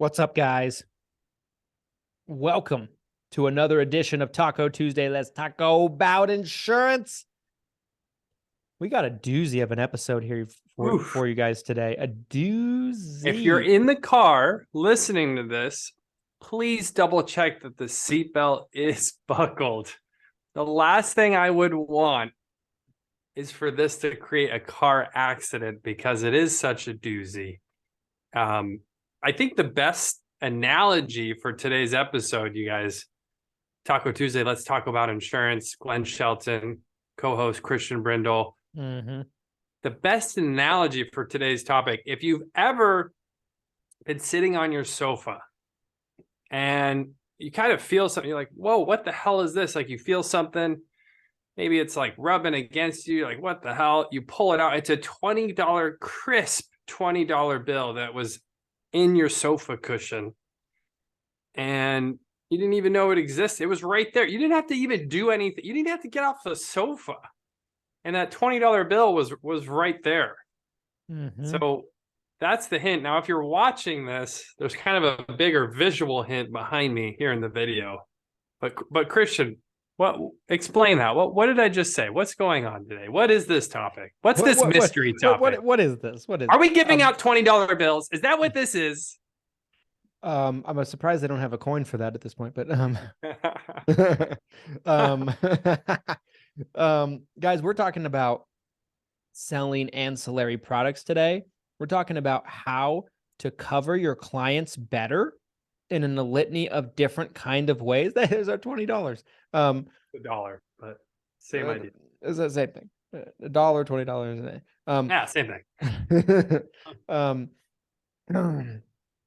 What's up, guys? Welcome to another edition of Taco Tuesday. Let's talk about insurance. We got a doozy of an episode here for you guys today. A doozy. If you're in the car listening to this, please double check that the seatbelt is buckled. The last thing I would want is for this to create a car accident because it is such a doozy. I think the best analogy for today's episode, you guys, Taco Tuesday, let's talk about insurance. Glenn Shelton, co-host Christian Brindle. Mm-hmm. The best analogy for today's topic, if you've ever been sitting on your sofa and you kind of feel something, you're like, whoa, what the hell is this? Like you feel something, maybe it's like rubbing against you, like what the hell? You pull it out. It's a $20 crisp $20 bill that was in your sofa cushion. And you didn't even know it existed. It was right there. You didn't have to even do anything. You didn't have to get off the sofa. And that $20 bill was right there. Mm-hmm. So that's the hint. Now, if you're watching this, there's kind of a bigger visual hint behind me here in the video. But Christian, explain that. What did I just say? What's going on today? What is this topic? What's this mystery topic? What is this? Are we giving out $20 bills? Is that what this is? I'm surprised they don't have a coin for that at this point, but guys, we're talking about selling ancillary products today. We're talking about how to cover your clients better in a litany of different kind of ways. That is our $20. $1, but same idea. It's the same thing. $1, $20. Yeah, same thing.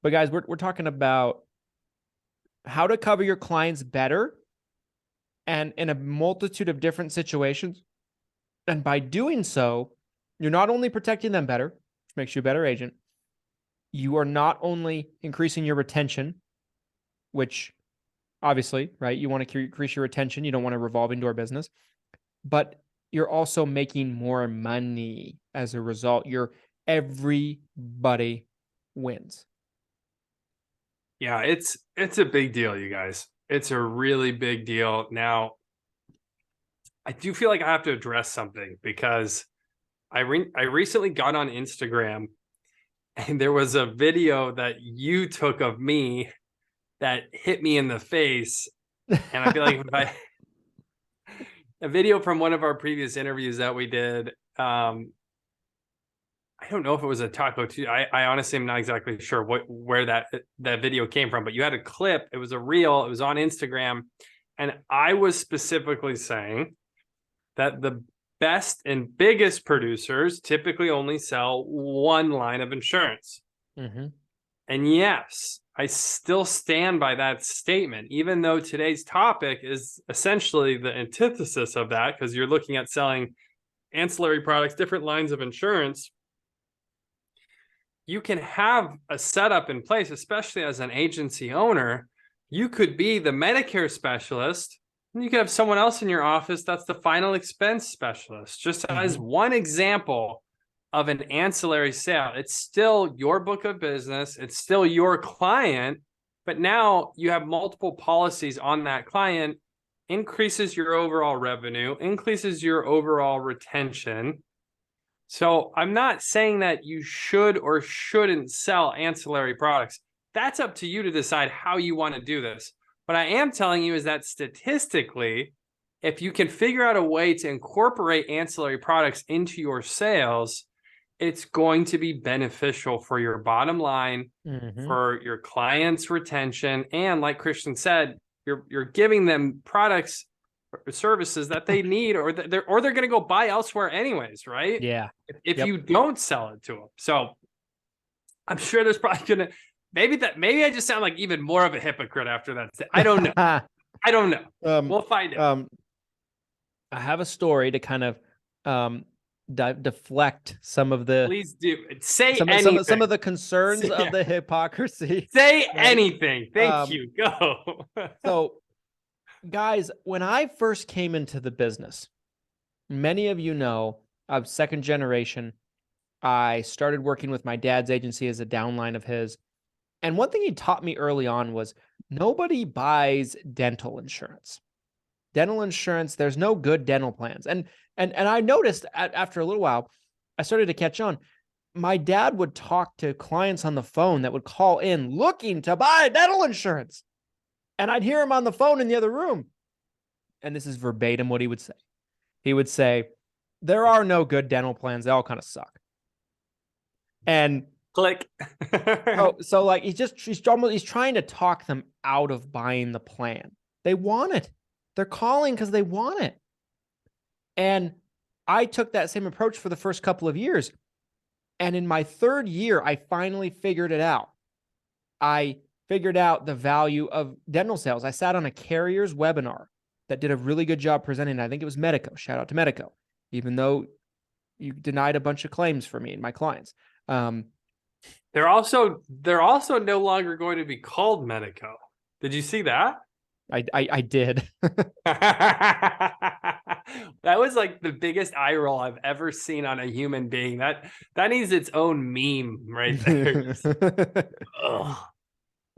But guys, we're talking about how to cover your clients better and in a multitude of different situations. And by doing so, you're not only protecting them better, which makes you a better agent, you are not only increasing your retention, which obviously, right, you want to increase your retention. You don't want a revolving door business, but you're also making more money as a result. Everybody wins. Yeah, it's a big deal, you guys. It's a really big deal. Now, I do feel like I have to address something because I recently got on Instagram and there was a video that you took of me that hit me in the face. And I feel like a video from one of our previous interviews that we did, I don't know if it was a Taco Tuesday. I honestly am not exactly sure where that video came from, but you had a clip. It was a reel. It was on Instagram. And I was specifically saying that the best and biggest producers typically only sell one line of insurance. Mm-hmm. And yes, I still stand by that statement, even though today's topic is essentially the antithesis of that, because you're looking at selling ancillary products, different lines of insurance. You can have a setup in place, especially as an agency owner. You could be the Medicare specialist, and you could have someone else in your office that's the final expense specialist. Just as one example of an ancillary sale, it's still your book of business. It's still your client, but now you have multiple policies on that client, increases your overall revenue, increases your overall retention. So I'm not saying that you should or shouldn't sell ancillary products. That's up to you to decide how you want to do this. What I am telling you is that statistically, if you can figure out a way to incorporate ancillary products into your sales, it's going to be beneficial for your bottom line, for your clients' retention, and like Christian said, you're giving them products or services that they need, or they're going to go buy elsewhere anyways, right? Yeah. If you don't sell it to them. So I'm sure there's probably going to, maybe I just sound like even more of a hypocrite after that. I don't know. I don't know. We'll find out. I have a story to kind of deflect some of the. Please do. Say anything. Some of the concerns of the hypocrisy. Say anything. Thank you. Go. So, guys, when I first came into the business, many of you know I'm second generation. I started working with my dad's agency as a downline of his. And one thing he taught me early on was nobody buys dental insurance. Dental insurance, there's no good dental plans. And I noticed after a little while, I started to catch on. My dad would talk to clients on the phone that would call in looking to buy dental insurance. And I'd hear him on the phone in the other room. And this is verbatim what he would say. He would say, there are no good dental plans. They all kind of suck. And click. so like he's trying to talk them out of buying the plan. They want it. They're calling because they want it. And I took that same approach for the first couple of years. And in my third year, I finally figured it out. I figured out the value of dental sales. I sat on a carrier's webinar that did a really good job presenting. I think it was Medico. Shout out to Medico, even though you denied a bunch of claims for me and my clients. They're also no longer going to be called Medico. Did you see that? I did. That was like the biggest eye roll I've ever seen on a human being. That needs its own meme right there.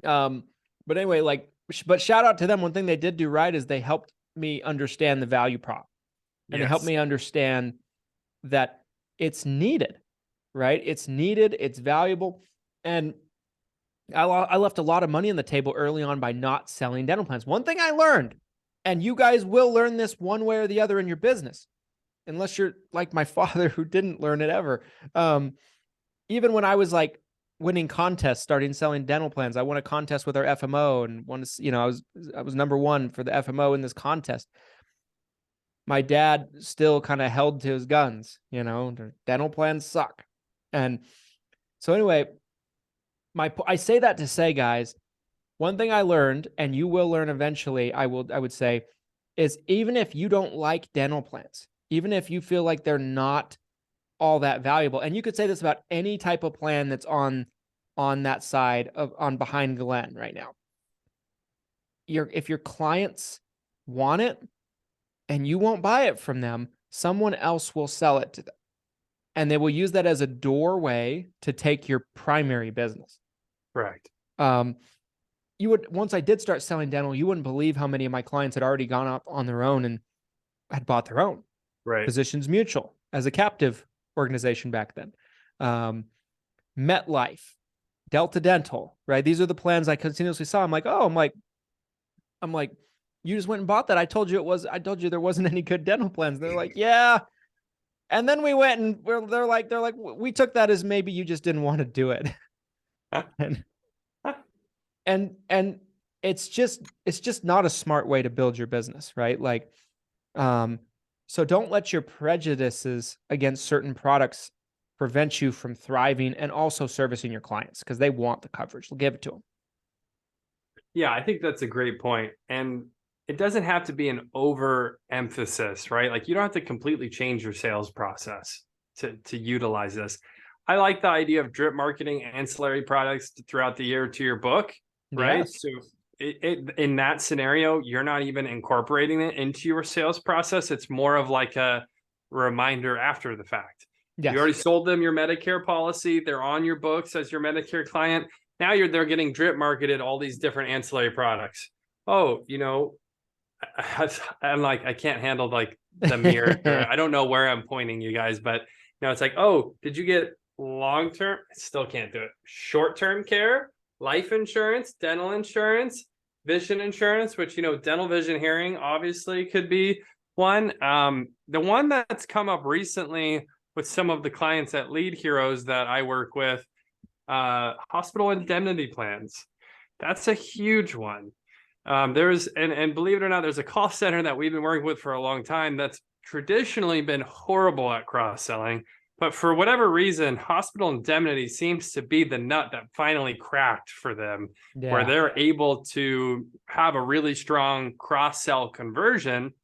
But anyway, but shout out to them. One thing they did do right is they helped me understand the value prop, and they helped me understand that it's needed, right? It's needed. It's valuable. And I left a lot of money on the table early on by not selling dental plans. One thing I learned, and you guys will learn this one way or the other in your business, unless you're like my father who didn't learn it ever. Even when I was like winning contests, starting selling dental plans, I won a contest with our FMO and I was number one for the FMO in this contest. My dad still kind of held to his guns, their dental plans suck. And so anyway, I say that to say, guys, one thing I learned, and you will learn eventually, I would say, is even if you don't like dental plans, even if you feel like they're not all that valuable, and you could say this about any type of plan that's on that side on behind Glenn right now. If your clients want it and you won't buy it from them, someone else will sell it to them. And they will use that as a doorway to take your primary business. Right. Once I did start selling dental, you wouldn't believe how many of my clients had already gone up on their own and had bought their own. Right. Physicians Mutual as a captive organization back then. MetLife, Delta Dental, right? These are the plans I continuously saw. I'm like, you just went and bought that. I told you there wasn't any good dental plans. They're like, yeah. And then we went and they're like, we took that as maybe you just didn't want to do it. and it's just not a smart way to build your business, right? Like, so don't let your prejudices against certain products prevent you from thriving and also servicing your clients because they want the coverage. Give it to them. Yeah, I think that's a great point. And it doesn't have to be an overemphasis, right? Like you don't have to completely change your sales process to utilize this. I like the idea of drip marketing ancillary products throughout the year to your book, right? Yes. So in that scenario, you're not even incorporating it into your sales process. It's more of like a reminder after the fact. Yes. You already sold them your Medicare policy. They're on your books as your Medicare client. Now they're getting drip marketed all these different ancillary products. Oh, I'm like, I can't handle like the mirror. I don't know where I'm pointing you guys, but it's like, oh, did you get long-term? I still can't do it. Short-term care, life insurance, dental insurance, vision insurance, which, dental, vision, hearing obviously could be one. The one that's come up recently with some of the clients at Lead Heroes that I work with, hospital indemnity plans. That's a huge one. There's, and believe it or not, there's a call center that we've been working with for a long time that's traditionally been horrible at cross-selling. But for whatever reason, hospital indemnity seems to be the nut that finally cracked for them, where they're able to have a really strong cross-sell conversion.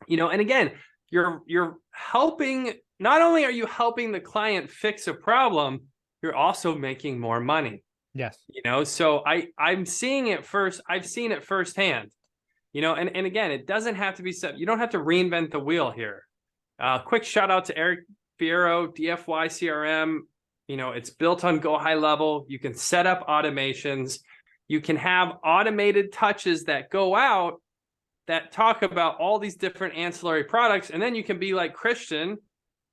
And again, you're helping, not only are you helping the client fix a problem, you're also making more money. Yes. So I'm seeing it first. I've seen it firsthand, and again, it doesn't have to be set. You don't have to reinvent the wheel here. Quick shout out to Eric Fierro, DFY CRM. It's built on Go High Level. You can set up automations. You can have automated touches that go out that talk about all these different ancillary products. And then you can be like Christian,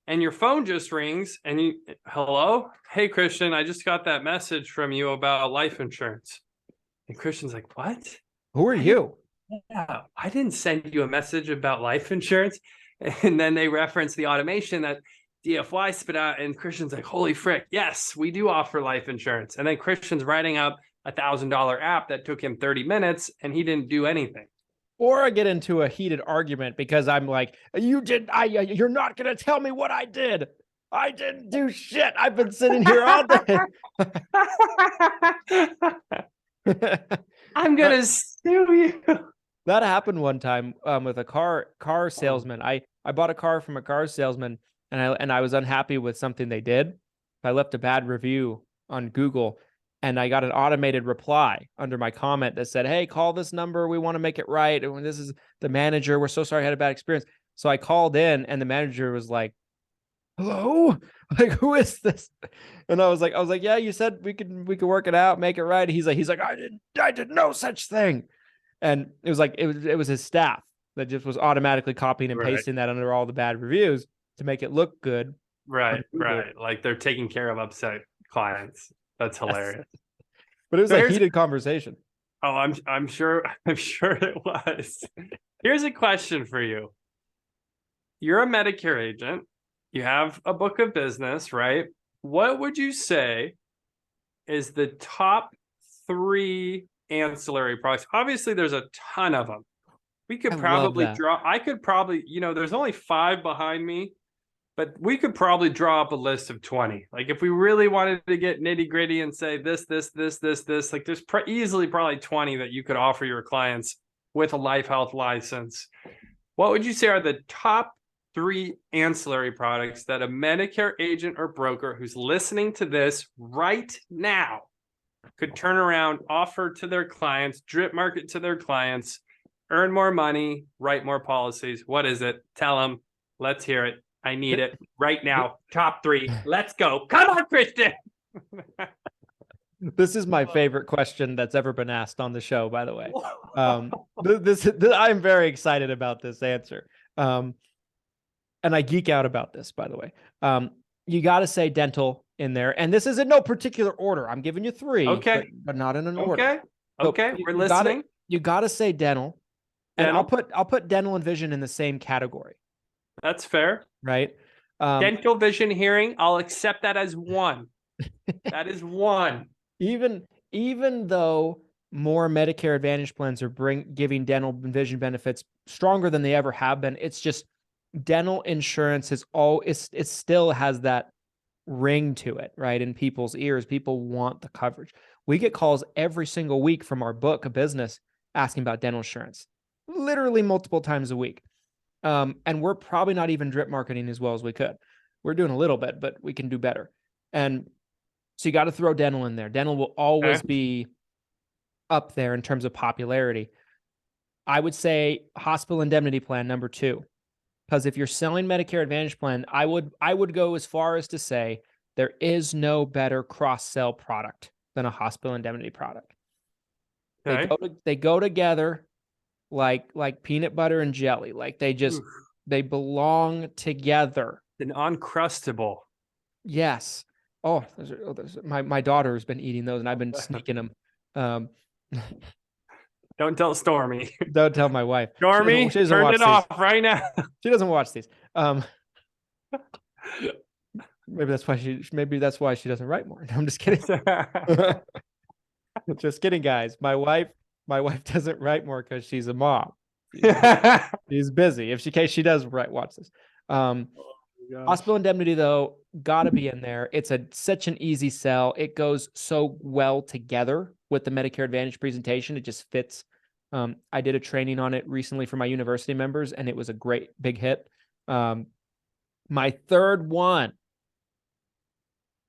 and your phone just rings and hello? Hey, Christian, I just got that message from you about life insurance. And Christian's like, what? Who are you? Yeah, I didn't send you a message about life insurance. And then they reference the automation that DFY spit out, and Christian's like, holy frick, yes, we do offer life insurance. And then Christian's writing up $1,000 app that took him 30 minutes and he didn't do anything. Or I get into a heated argument because I'm like, you're not going to tell me what I did. I didn't do shit. I've been sitting here all day. I'm going to sue you. That happened one time with a car salesman. I bought a car from a car salesman, and I was unhappy with something they did. I left a bad review on Google, and I got an automated reply under my comment that said, hey, call this number. We want to make it right. And this is the manager. We're so sorry I had a bad experience. So I called in, and the manager was like, hello? Like, who is this? And I was like, yeah, you said we could work it out, make it right. He's like, I did no such thing. And it was like, it was his staff that just was automatically copying and pasting that under all the bad reviews to make it look good. Right. Like they're taking care of upset clients. That's hilarious. But it was a heated conversation. Oh, I'm sure it was. Here's a question for you. You're a Medicare agent. You have a book of business, right? What would you say is the top 3 ancillary products? Obviously, there's a ton of them. We could probably I could probably, there's only 5 behind me, but we could probably draw up a list of 20. Like if we really wanted to get nitty gritty and say this, like there's easily probably 20 that you could offer your clients with a life health license. What would you say are the top 3 ancillary products that a Medicare agent or broker who's listening to this right now could turn around, offer to their clients, drip market to their clients, earn more money, write more policies? What is it? Tell them. Let's hear it. I need it right now. Top 3. Let's go. Come on, Christian. This is my favorite question that's ever been asked on the show, by the way. I'm very excited about this answer. And I geek out about this, by the way. You got to say dental in there. And this is in no particular order. I'm giving you 3, okay, but not in an order. Okay, we're listening. You got to say dental. And I'll put dental and vision in the same category. That's fair. Right? Dental, vision, hearing, I'll accept that as 1. That is 1. Even though more Medicare Advantage plans are giving dental and vision benefits stronger than they ever have been, it's just dental insurance it still has that ring to it, right? In people's ears, people want the coverage. We get calls every single week from our book of business asking about dental insurance, literally multiple times a week. And we're probably not even drip marketing as well as we could. We're doing a little bit, but we can do better. And so you got to throw dental in there. Dental will always be up there in terms of popularity. I would say hospital indemnity plan number 2, because if you're selling Medicare Advantage plan, I would go as far as to say there is no better cross-sell product than a hospital indemnity product. Okay. They go together like peanut butter and jelly. Like they belong together. An uncrustable. Yes. Oh, my daughter has been eating those, and I've been sneaking them. Don't tell Stormy. Don't tell my wife. Stormy, turn it off right now. She doesn't watch these. Maybe that's why she doesn't write more. No, I'm just kidding. Just kidding, guys. My wife doesn't write more because she's a mom. She's busy. In case she does watch this. Hospital indemnity, though, got to be in there. It's such an easy sell. It goes so well together with the Medicare Advantage presentation. It just fits. I did a training on it recently for my university members, and it was a great big hit. My third one,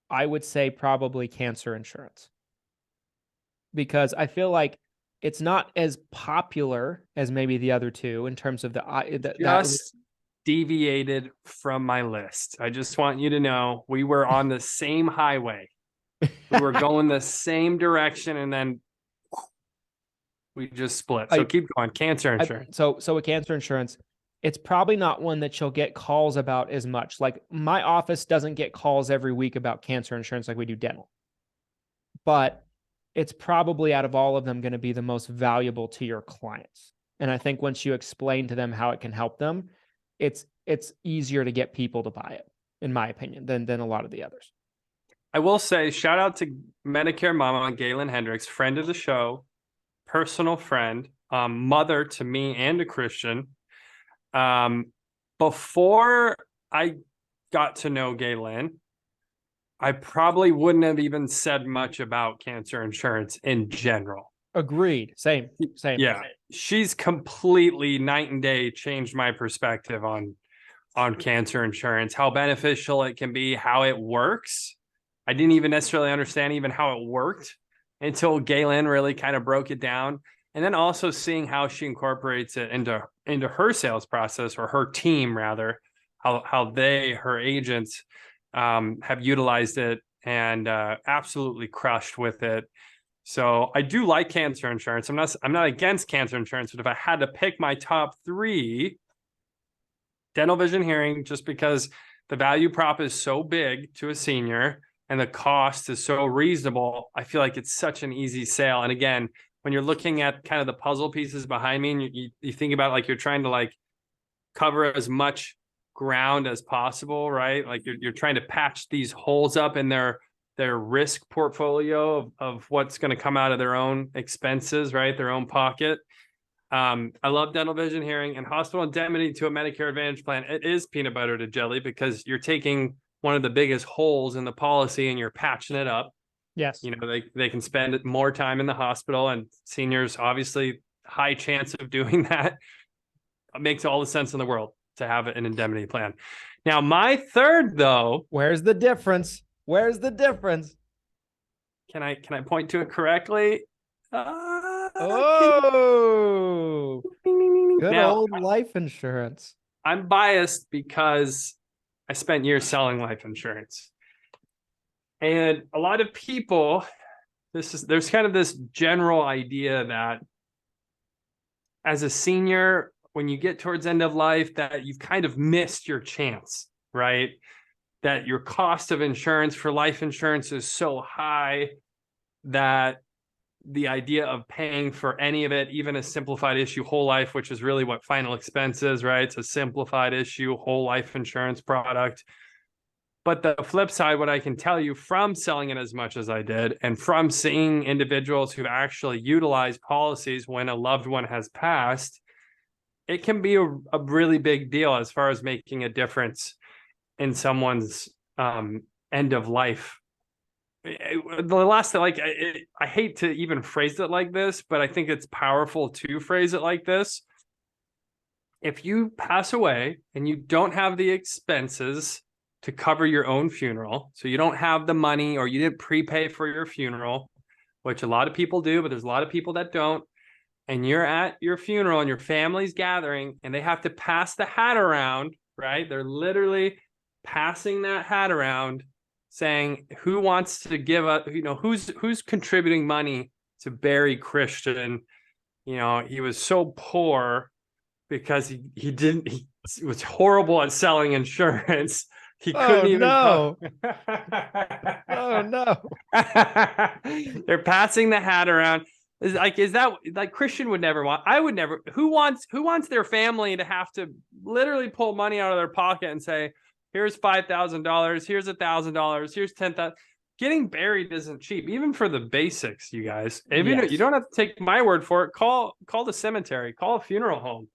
I would say probably cancer insurance, because I feel like it's not as popular as maybe the other 2 in terms of deviated from my list. I just want you to know we were on the same highway. We were going the same direction, and then we just split. So keep going. Cancer insurance. So with cancer insurance, it's probably not one that you'll get calls about as much. Like my office doesn't get calls every week about cancer insurance like we do dental. But it's probably out of all of them going to be the most valuable to your clients. And I think once you explain to them how it can help them, it's easier to get people to buy it, in my opinion, than a lot of the others. I will say, shout out to Medicare Mama, Galen Hendricks, friend of the show, personal friend, mother to me and to Christian. Before I got to know Galen, I probably wouldn't have even said much about cancer insurance in general. Agreed. Same. Yeah. She's completely night and day changed my perspective on cancer insurance, how beneficial it can be, how it works. I didn't even necessarily understand even how it worked until Galen really kind of broke it down. And then also seeing how she incorporates it into her sales process, or her team rather, how her agents have utilized it and absolutely crushed with it. So I do like cancer insurance. I'm not against cancer insurance, but if I had to pick my top 3, dental, vision, hearing, just because the value prop is so big to a senior and the cost is so reasonable, I feel like it's such an easy sale. And again, when you're looking at kind of the puzzle pieces behind me, and you think about like you're trying to like cover as much ground as possible, right? Like you're trying to patch these holes up in their risk portfolio of what's going to come out of their own expenses, right? Their own pocket. I love dental, vision, hearing, and hospital indemnity to a Medicare Advantage plan. It is peanut butter to jelly because you're taking one of the biggest holes in the policy and you're patching it up. Yes. They can spend more time in the hospital, and seniors, obviously, high chance of doing that. It makes all the sense in the world to have an indemnity plan. Now, my third, though. Where's the difference? Can I point to it correctly? Good old life insurance. I'm biased because I spent years selling life insurance. And a lot of people, there's kind of this general idea that as a senior, when you get towards end of life, that you've kind of missed your chance, right? That your cost of insurance for life insurance is so high that the idea of paying for any of it, even a simplified issue whole life, which is really what final expense is, right? It's a simplified issue whole life insurance product. But the flip side, what I can tell you from selling it as much as I did, and from seeing individuals who actually utilize policies when a loved one has passed, it can be a really big deal as far as making a difference in someone's end of life. The last, I hate to even phrase it like this, but I think it's powerful to phrase it like this. If you pass away and you don't have the expenses to cover your own funeral, so you don't have the money, or you didn't prepay for your funeral, which a lot of people do, but there's a lot of people that don't, and you're at your funeral and your family's gathering and they have to pass the hat around, right? They're literally passing that hat around saying, who wants to give up, who's contributing money to bury Christian? He was so poor because he was horrible at selling insurance. He couldn't even. Oh no. They're passing the hat around. Is that like Christian would never want? I would never. Who wants their family to have to literally pull money out of their pocket and say, here's $5,000, here's $1,000, here's $10,000. Getting buried isn't cheap, even for the basics, you guys. You don't have to take my word for it. Call the cemetery, call a funeral home.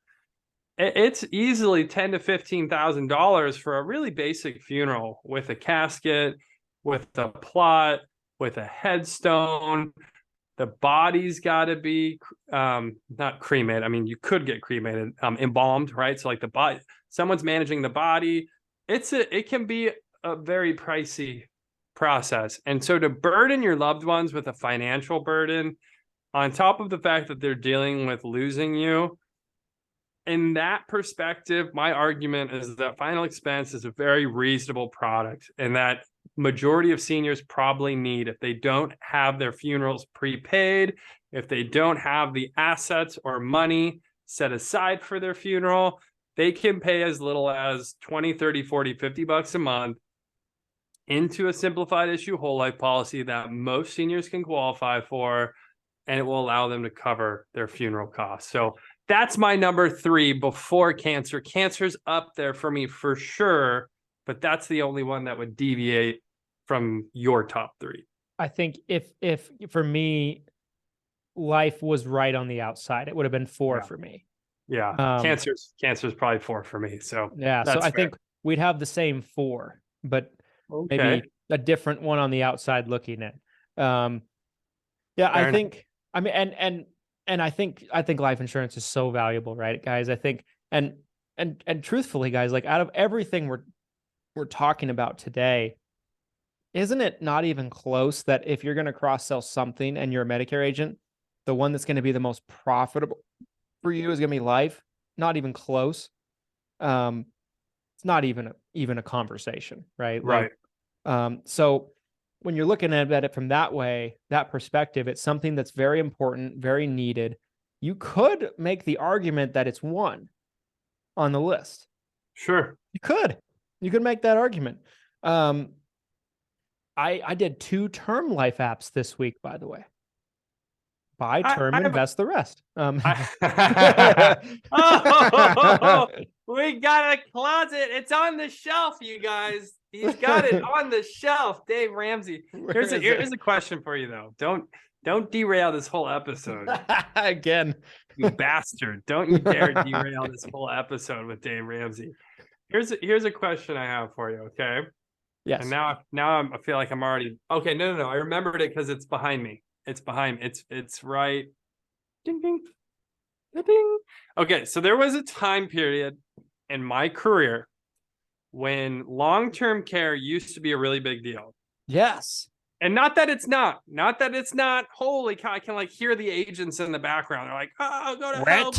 It's easily $10,000 to $15,000 for a really basic funeral, with a casket, with a plot, with a headstone. The body's got to be not cremated. I mean, you could get cremated, embalmed, right? So like the body, someone's managing the body. It can be a very pricey process. And so to burden your loved ones with a financial burden, on top of the fact that they're dealing with losing you, in that perspective, my argument is that final expense is a very reasonable product, and that majority of seniors probably need, if they don't have their funerals prepaid, if they don't have the assets or money set aside for their funeral, they can pay as little as 20, 30, 40, 50 bucks a month into a simplified issue whole life policy that most seniors can qualify for, and it will allow them to cover their funeral costs. So that's my number 3 before cancer. Cancer's up there for me for sure, but that's the only one that would deviate from your top 3. I think if for me, life was right on the outside, it would have been 4 for me. Yeah. Cancer's probably 4 for me. So yeah, so I think we'd have the same 4, but maybe a different one on the outside looking in. Yeah, I think, I mean, and I think life insurance is so valuable, right, guys? I think, and truthfully, guys, like out of everything we're talking about today, isn't it not even close that if you're going to cross-sell something and you're a Medicare agent, the one that's going to be the most profitable for you is going to be life? Not even close. It's not even a conversation, right? Right. So when you're looking at it from that perspective, it's something that's very important, very needed. You could make the argument that it's 1 on the list. Sure. You could make that argument. I did 2 term life apps this week, by the way. Buy term, invest the rest. Oh, we got a closet. It's on the shelf, you guys. He's got it on the shelf. Dave Ramsey. Here's a question for you, though. Don't derail this whole episode. Again. You bastard. Don't you dare derail this whole episode with Dave Ramsey. Here's a question I have for you, okay? Yes. And now I feel like I'm already okay. No. I remembered it because it's behind me. It's behind. It's right. Ding ding. Ding. Okay, so there was a time period in my career when long-term care used to be a really big deal. Yes. And not that it's not. Holy cow, I can like hear the agents in the background. They're like, oh, go to hell.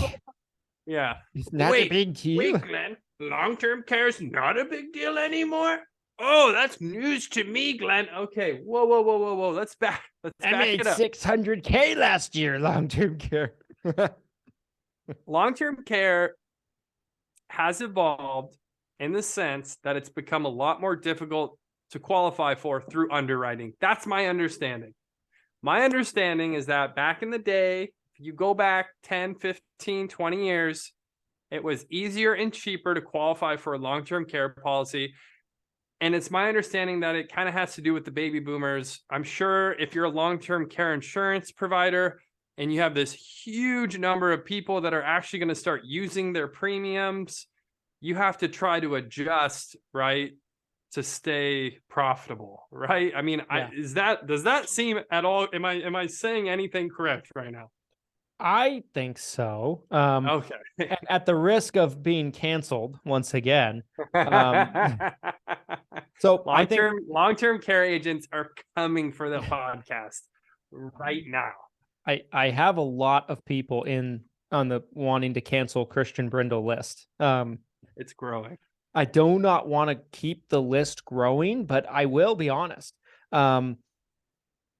Yeah. It's not a big deal. Wait, Glenn. Long-term care is not a big deal anymore? Oh, that's news to me, Glenn. Okay. Whoa. Let's back I made it up. $600K last year, long-term care. Long-term care has evolved in the sense that it's become a lot more difficult to qualify for through underwriting. That's my understanding. My understanding is that back in the day, if you go back 10, 15, 20 years, it was easier and cheaper to qualify for a long-term care policy. And it's my understanding that it kind of has to do with the baby boomers. I'm sure if you're a long-term care insurance provider and you have this huge number of people that are actually going to start using their premiums, you have to try to adjust, right, to stay profitable, right? I mean, yeah. Does that seem at all? Am I saying anything correct right now? I think so. Okay. At the risk of being canceled once again. So long-term care agents are coming for the podcast right now. I have a lot of people on the wanting to cancel Christian Brindle list. It's growing. I do not want to keep the list growing, but I will be honest.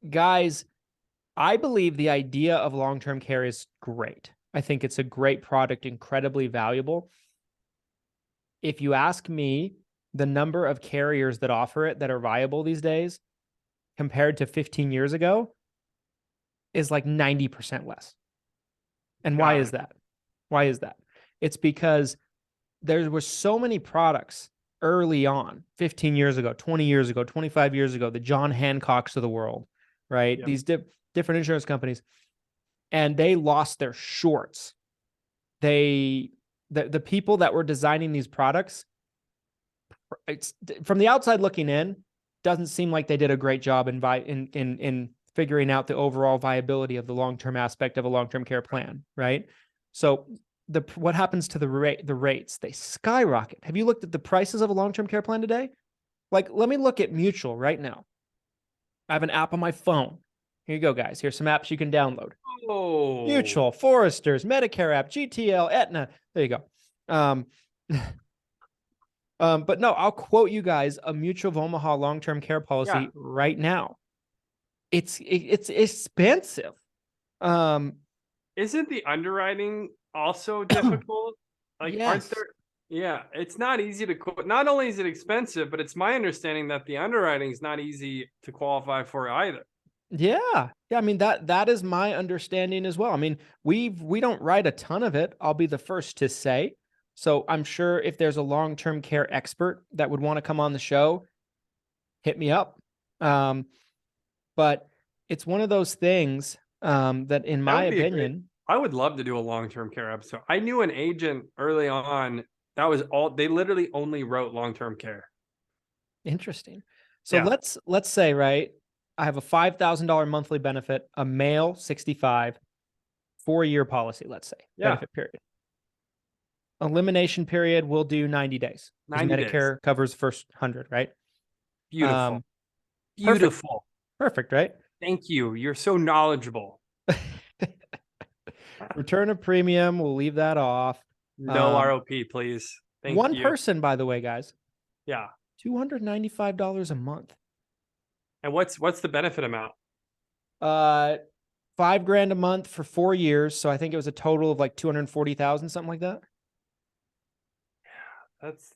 Guys, I believe the idea of long-term care is great. I think it's a great product, incredibly valuable. If you ask me, the number of carriers that offer it that are viable these days compared to 15 years ago is like 90% less. And why is that? Why is that? It's because there were so many products early on, 15 years ago, 20 years ago, 25 years ago, the John Hancocks of the world, right? Yep. These different insurance companies, and they lost their shorts. The people that were designing these products, it's from the outside looking in, doesn't seem like they did a great job in figuring out the overall viability of the long-term aspect of a long-term care plan, right? So what happens to the rates? They skyrocket. Have you looked at the prices of a long-term care plan today? Like, let me look at Mutual right now. I have an app on my phone. Here you go, guys. Here's some apps you can download. Oh, Mutual, Foresters, Medicare app, GTL, Aetna. There you go. But no, I'll quote you guys a Mutual of Omaha long-term care policy right now. It's expensive. Isn't the underwriting also difficult? Like, yes. aren't there? Yeah, it's not easy to quote. Not only is it expensive, but it's my understanding that the underwriting is not easy to qualify for either. Yeah. I mean, that is my understanding as well. I mean, we don't write a ton of it. I'll be the first to say. So I'm sure if there's a long-term care expert that would want to come on the show, hit me up. But it's one of those things that, in my opinion, I would love to do a long-term care episode. I knew an agent early on that was all, they literally only wrote long-term care. Interesting. So let's say, right, I have a $5,000 monthly benefit, a male, 65, 4-year policy, let's say, benefit period. Elimination period, we'll do 90 days. 90 Medicare days. covers first 100, right? Beautiful. Beautiful. Perfect, right? Thank you. You're so knowledgeable. Return of premium, we'll leave that off. No ROP, please. Thank you. One person, by the way, guys. Yeah. $295 a month. And what's the benefit amount? $5,000 a month for 4 years. So I think it was a total of like 240,000, something like that. It's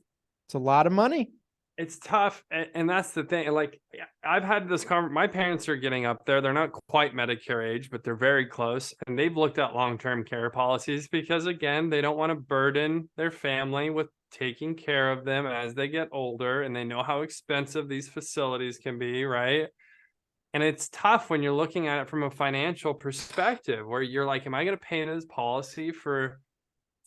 a lot of money. It's tough. And that's the thing. Like, I've had this my parents are getting up there. They're not quite Medicare age, but they're very close. And they've looked at long-term care policies because, again, they don't want to burden their family with taking care of them as they get older. And they know how expensive these facilities can be, right? And it's tough when you're looking at it from a financial perspective where you're like, am I going to pay into this policy for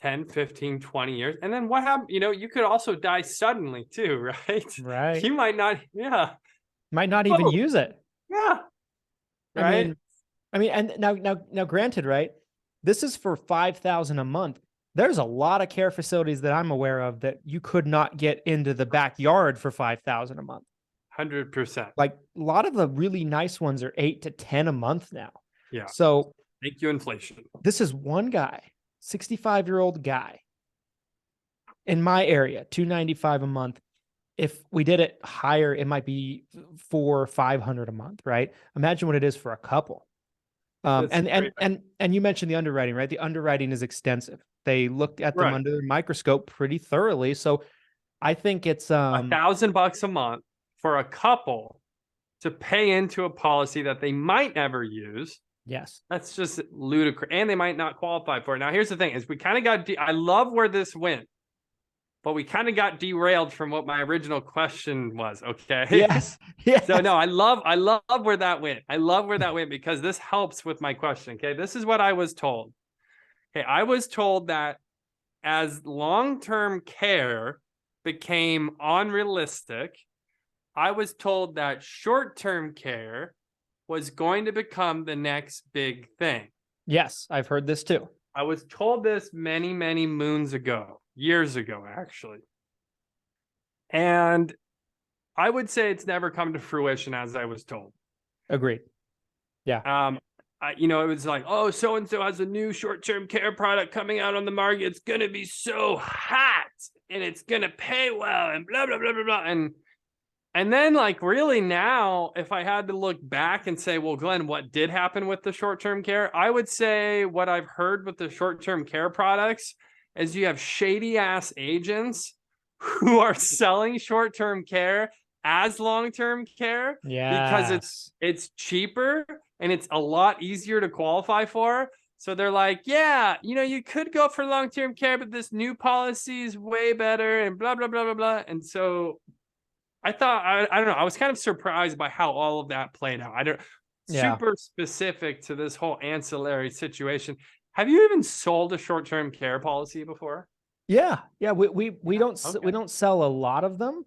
10, 15, 20 years? And then what happened? You could also die suddenly too, right? Right. You might not, might not even use it. Yeah. Right. I mean, and now granted, right? This is for $5,000 a month. There's a lot of care facilities that I'm aware of that you could not get into the backyard for $5,000 a month. 100%. Like, a lot of the really nice ones are 8 to 10 a month now. Yeah. So thank you, inflation. This is one guy, 65-year-old guy in my area, $295 a month. If we did it higher, it might be $400 or $500 a month, right? Imagine what it is for a couple. And you mentioned the underwriting, right? The underwriting is extensive. They looked at them under the microscope pretty thoroughly. So I think it's $1,000 a month for a couple to pay into a policy that they might never use. Yes. That's just ludicrous. And they might not qualify for it. Now, here's the thing is we kind of got, I love where this went, but we kind of got derailed from what my original question was. Okay. Yes. So no, I love where that went. I love where that went because this helps with my question. Okay. This is what I was told. Okay. I was told that as long-term care became unrealistic, I was told that short-term care was going to become the next big thing. Yes, I've heard this too. I was told this many, many moons ago, years ago, actually. And I would say it's never come to fruition as I was told. Agreed. Yeah. It was like, oh, so-and-so has a new short-term care product coming out on the market. It's going to be so hot and it's going to pay well and blah, blah, blah, blah, blah. And then, like, really now, if I had to look back and say, well, Glenn, what did happen with the short-term care? I would say what I've heard with the short-term care products is you have shady-ass agents who are selling short-term care as long-term care because it's cheaper and it's a lot easier to qualify for. So they're like, yeah, you could go for long-term care, but this new policy is way better and blah, blah, blah, blah, blah. And so I thought, I don't know, I was kind of surprised by how all of that played out. Super specific to this whole ancillary situation. Have you even sold a short-term care policy before? Yeah. We don't sell a lot of them,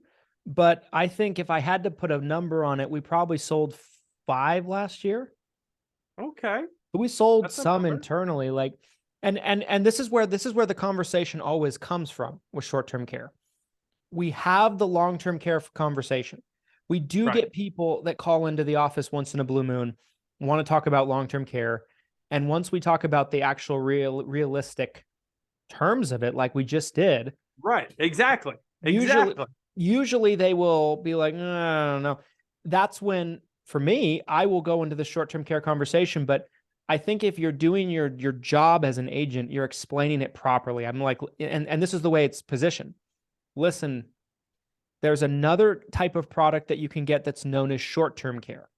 but I think if I had to put a number on it, we probably sold 5 last year. Okay. But we sold some internally, like, and this is where the conversation always comes from with short-term care. We have the long-term care conversation. We do get people that call into the office once in a blue moon want to talk about long-term care. And once we talk about the actual realistic terms of it, like we just did. Right. Exactly. Exactly. Usually they will be like, no, I don't know. That's when, for me, I will go into the short-term care conversation. But I think if you're doing your job as an agent, you're explaining it properly. I'm like, and this is the way it's positioned. Listen, there's another type of product that you can get that's known as short-term care.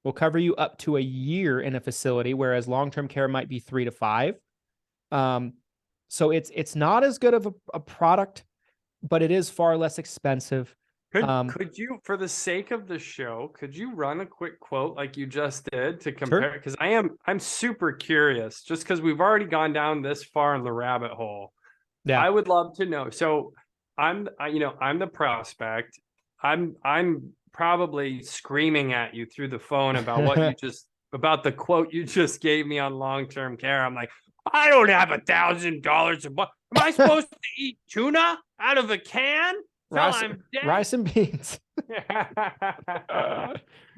We'll cover you up to a year in a facility, whereas long-term care might be 3 to 5. So it's not as good of a product, but it is far less expensive. Could you, for the sake of the show, could you run a quick quote like you just did to compare? Because I'm super curious, just because we've already gone down this far in the rabbit hole. Yeah, I would love to know. So I'm the prospect. I'm probably screaming at you through the phone about what you just about the quote you just gave me on long-term care. I'm like, I don't have $1,000 a month. Am I supposed to eat tuna out of a can? I'm dead. Rice and beans.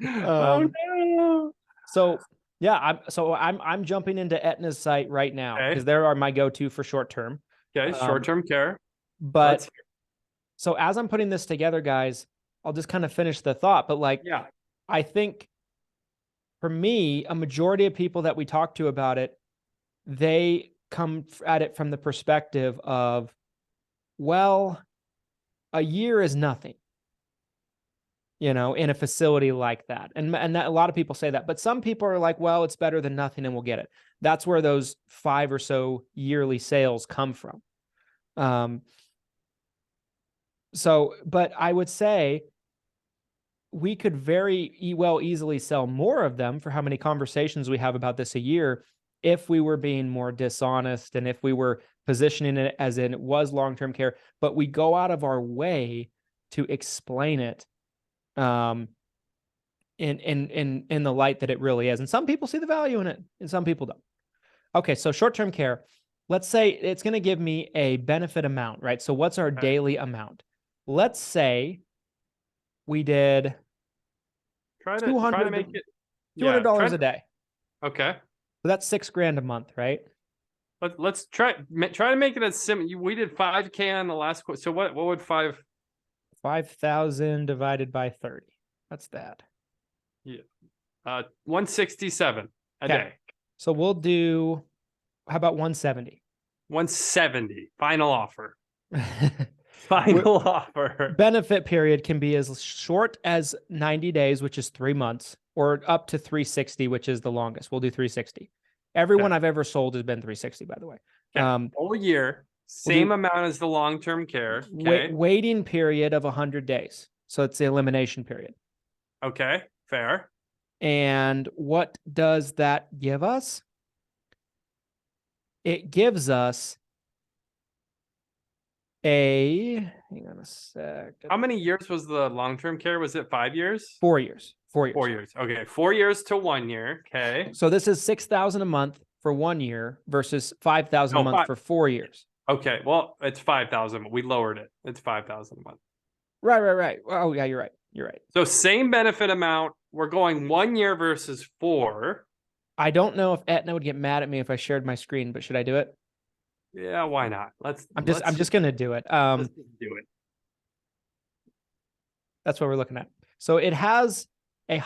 Oh no. So yeah, I'm jumping into Aetna's site right now because they are my go-to for short-term. Okay, short-term care. But so as I'm putting this together, guys, I'll just kind of finish the thought. But like, I think for me, a majority of people that we talk to about it, they come at it from the perspective of, well, a year is nothing, in a facility like that. And that, a lot of people say that, but some people are like, well, it's better than nothing and we'll get it. That's where those 5 or so yearly sales come from. But I would say we could very well easily sell more of them for how many conversations we have about this a year if we were being more dishonest and if we were positioning it as in it was long-term care, but we go out of our way to explain it in the light that it really is. And some people see the value in it and some people don't. Okay, so short-term care, let's say it's going to give me a benefit amount, right? So what's our daily amount? Let's say we did try to make it $200 a day. Okay. So that's $6,000 a month, right? Let's try to make it as simple. We did 5K on the last quote. So what would 5,000 divided by 30? What's that? Yeah. 167 a day. So we'll do, how about 170? 170. Final offer. Final offer. Benefit period can be as short as 90 days, which is 3 months, or up to 360, which is the longest. We'll do 360. Everyone I've ever sold has been 360, by the way. Whole year, same amount as the long-term care. Waiting period of 100 days. So it's the elimination period. Okay, fair. And what does that give us? It gives us hang on a sec. How many years was the long-term care? Was it 5 years? 4 years. 4 years. 4 years. Okay. 4 years to 1 year. Okay. So this is $6,000 a month for 1 year versus $5,000 a month for 4 years. Okay. Well, it's 5,000. We lowered it. It's 5,000 a month. Right. Oh yeah, you're right. So same benefit amount. We're going 1 year versus 4. I don't know if Aetna would get mad at me if I shared my screen, but should I do it? Yeah, why not? I'm just gonna do it. Let's do it. That's what we're looking at. So it has a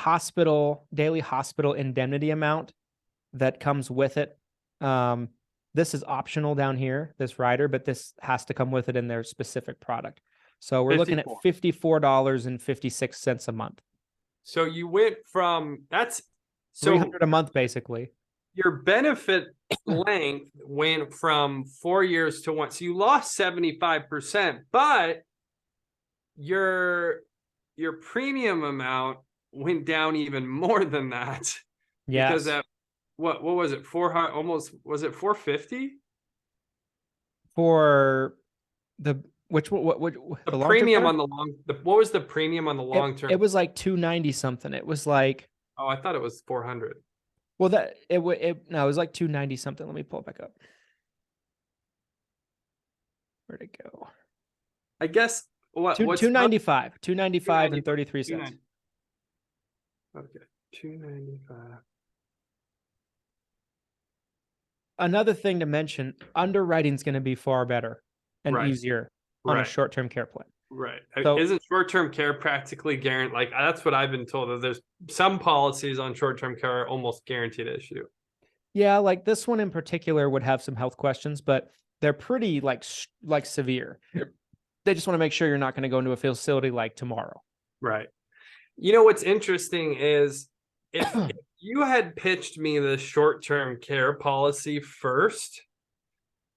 daily hospital indemnity amount that comes with it. This is optional down here, this rider, but this has to come with it in their specific product. So we're looking at $54.56 a month. So you went from $300 a month, basically. Your benefit length went from 4 years to 1. So you lost 75%, but your premium amount went down even more than that. Yeah. Because that what was it? 400 almost, was it 450? For the what the premium on the what was the premium on the long term? It was like 290 something. It was like, oh, I thought it was 400. Well, it was like 290 something. Let me pull it back up. Where'd it go? I guess what's 295. 295 and 33 cents. Okay. 295. another thing to mention, underwriting is going to be far better and Right. easier on a Right. short-term care plan. Right. So Isn't short-term care practically guaranteed? Like that's what I've been told, that there's some policies on short-term care are almost guaranteed issue. yeah, like this one in particular would have some health questions, but they're pretty like severe. They just want to make sure you're not going to go into a facility like tomorrow. Right. You know, what's interesting is if you had pitched me the short-term care policy first,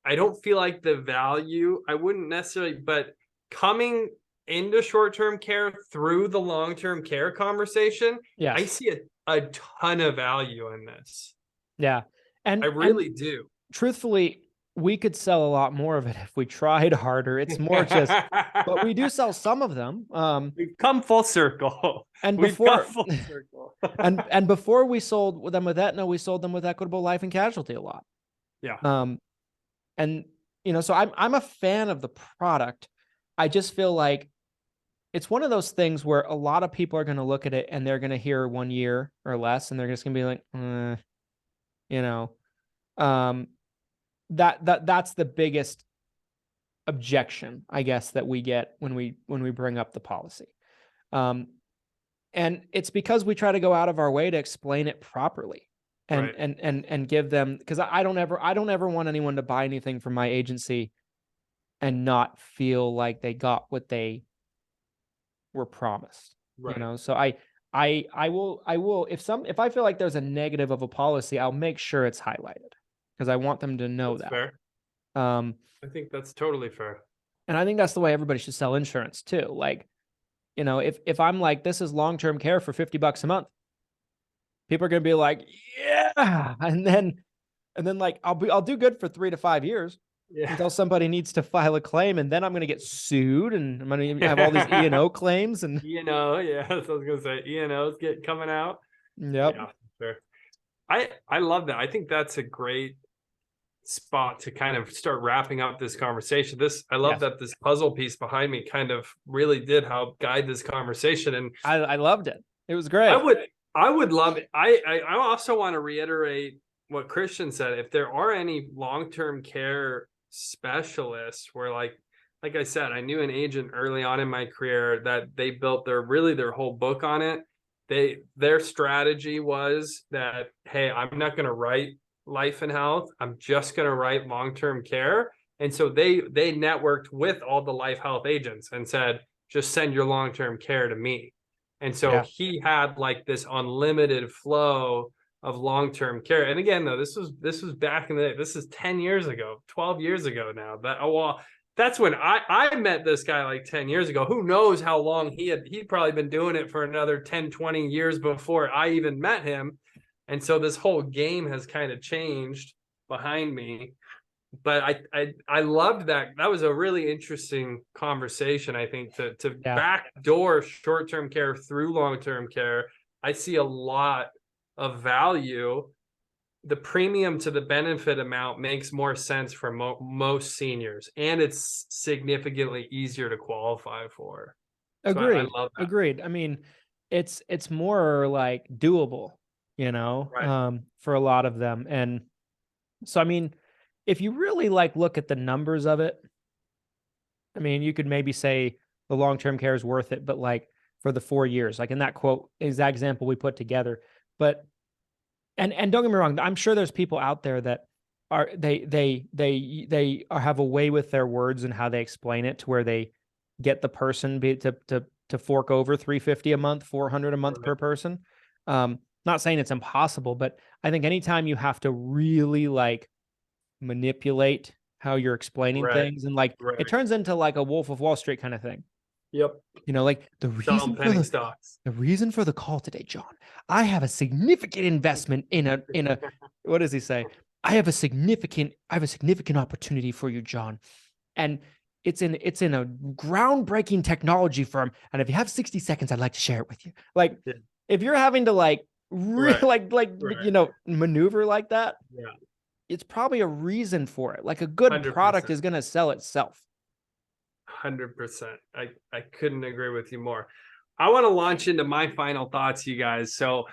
I don't feel like the value, I wouldn't necessarily, but coming into short-term care through the long-term care conversation, I Yes. see a ton of value in this. Yeah. I really do. Truthfully, we could sell a lot more of it if we tried harder. It's more just, but we do sell some of them. We've come full circle. And We've before, come full circle. and before we sold them with Aetna, we sold them with Equitable Life and Casualty a lot. Yeah. And you know, so I'm a fan of the product. I just feel like it's one of those things where a lot of people are going to look at it and they're going to hear 1 year or less, and they're just going to be like, you know, that's the biggest objection, I guess, that we get when we bring up the policy. And it's because we try to go out of our way to explain it properly and Right. and give them, because I don't ever want anyone to buy anything from my agency and not feel like they got what they were promised. Right. You know, so I will if I feel like there's a negative of a policy, I'll make sure it's highlighted because I want them to know That's that. fair. Um, I think that's totally fair. and I think that's the way everybody should sell insurance too. Like, you know, if I'm like, this is long-term care for $50 a month, people are going to be like, yeah. And then like, I'll do good for 3 to 5 years Yeah. until somebody needs to file a claim. And then I'm going to get sued and I'm going to have all these E&O claims and yeah, that's what I was gonna say. E&O's coming out. yep. Yeah, sure. I love that. I think that's a great spot to kind of start wrapping up this conversation. I love Yes. that this puzzle piece behind me kind of really did help guide this conversation. And I loved it. It was great. I would love it. I also want to reiterate what Christian said. If there are any long-term care specialists where like I said, I knew an agent early on in my career that they built their whole book on it. Their strategy was that, hey, I'm not going to write life and health. I'm just going to write long-term care. And so they networked with all the life health agents and said, just send your long-term care to me. And so he had like this unlimited flow of long-term care. And again, though, this was back in the day. This is 10 years ago, 12 years ago now. That's when I met this guy like 10 years ago. Who knows how long he'd probably been doing it for another 10, 20 years before I even met him. And so this whole game has kind of changed behind me. But I loved that. That was a really interesting conversation, I think, to backdoor short-term care through long-term care. I see a lot of value. The premium to the benefit amount makes more sense for most seniors, and it's significantly easier to qualify for. Agreed. So I love that. Agreed. I mean, it's more like doable, you know, Right. for a lot of them. And so, I mean, if you really like look at the numbers of it, I mean, you could maybe say the long-term care is worth it, but like for the 4 years, like in that quote, exact example we put together. But and don't get me wrong, I'm sure there's people out there that are have a way with their words and how they explain it to where they get the person to fork over $350 a month, $400 a month per person. Not saying it's impossible, but I think anytime you have to really like manipulate how you're explaining things and like it turns into like a Wolf of Wall Street kind of thing. Yep. You know, like the reason for the call today, John, I have a significant investment in a what does he say? I have a significant opportunity for you, John. And it's in a groundbreaking technology firm. And if you have 60 seconds, I'd like to share it with you. Like if you're having to like you know, maneuver like that, it's probably a reason for it. Like a good 100%. product is going to sell itself. 100%. I couldn't agree with you more. I want to launch into my final thoughts, you guys. So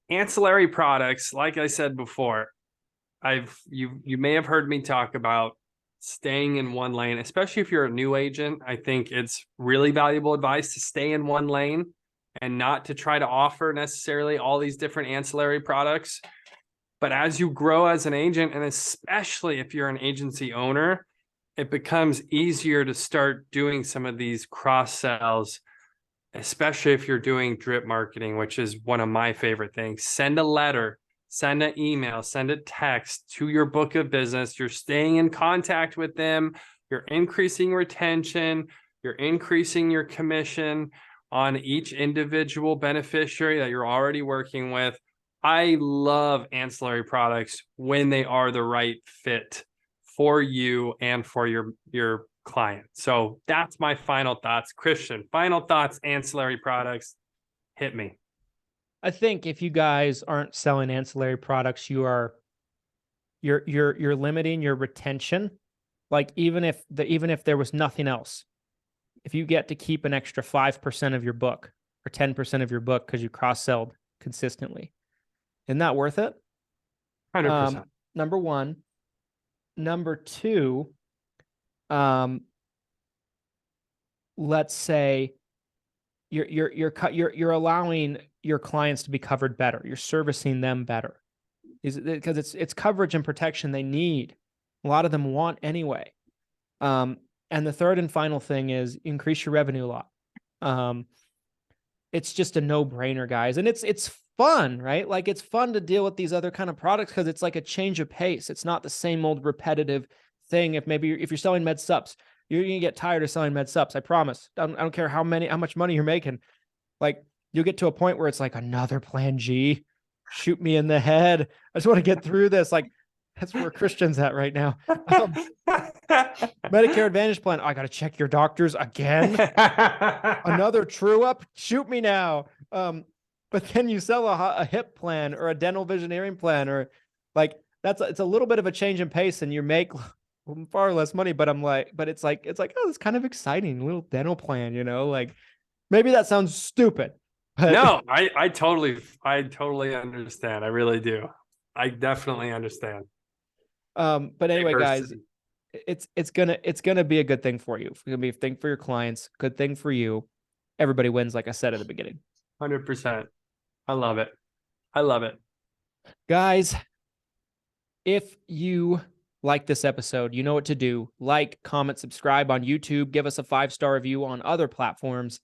ancillary products, like I said before, You may have heard me talk about staying in one lane, especially if you're a new agent. I think it's really valuable advice to stay in one lane and not to try to offer necessarily all these different ancillary products. But as you grow as an agent, and especially if you're an agency owner, it becomes easier to start doing some of these cross sells, especially if you're doing drip marketing, which is one of my favorite things. Send a letter, send an email, send a text to your book of business. You're staying in contact with them. You're increasing retention. You're increasing your commission on each individual beneficiary that you're already working with. I love ancillary products when they are the right fit for you and for your client. So that's my final thoughts. Christian, final thoughts, ancillary products. Hit me. I think if you guys aren't selling ancillary products, you're limiting your retention. Like even if there was nothing else, if you get to keep an extra 5% of your book or 10% of your book because you cross-sold consistently, isn't that worth it? 100%. Number one. Number two, let's say you're allowing your clients to be covered better. You're servicing them better, because it's coverage and protection they need. A lot of them want anyway. And the third and final thing is increase your revenue a lot. It's just a no-brainer, guys, and it's fun, right? Like it's fun to deal with these other kind of products because it's like a change of pace. It's not the same old repetitive thing. If you're selling med sups, you're gonna get tired of selling med sups. I promise. I don't care how much money you're making. Like you'll get to a point where it's like another plan G. Shoot me in the head. I just want to get through this. Like that's where Christian's at right now. Medicare Advantage plan. I got to check your doctors again. Another true up. Shoot me now. But then you sell a hip plan or a dental vision hearing plan, or like it's a little bit of a change in pace, and you make far less money. But it's like, oh, it's kind of exciting, a little dental plan, like maybe that sounds stupid. But no, I totally understand. I really do. I definitely understand. But anyway, guys, it's gonna be a good thing for you. It's gonna be a thing for your clients, good thing for you. Everybody wins, like I said at the beginning. 100%. I love it. I love it. Guys, if you like this episode, you know what to do. Like, comment, subscribe on YouTube. Give us a 5-star review on other platforms.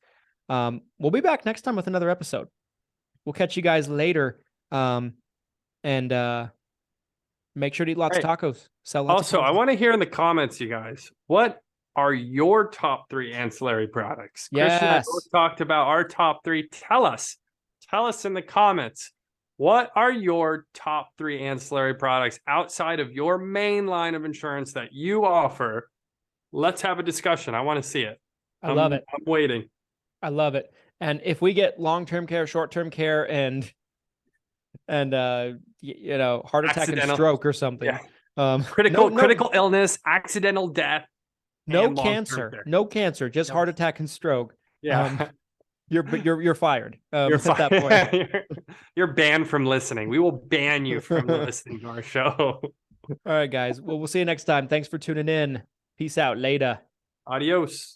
We'll be back next time with another episode. We'll catch you guys later. And make sure to eat lots of tacos. Sell lots of tacos. I want to hear in the comments, you guys, what are your top 3 ancillary products? Yes. Christian and I both talked about our top 3. Tell us in the comments, what are your top 3 ancillary products outside of your main line of insurance that you offer? Let's have a discussion. I want to see it. I love it. I'm waiting. I love it. And if we get long-term care, short-term care, and heart attack and stroke or something. Yeah. Critical illness, accidental death. No cancer, just heart attack and stroke. Yeah. You're fired. You're fired. At that point. You're banned from listening. We will ban you from listening to our show. All right, guys. Well, we'll see you next time. Thanks for tuning in. Peace out. Later. Adios.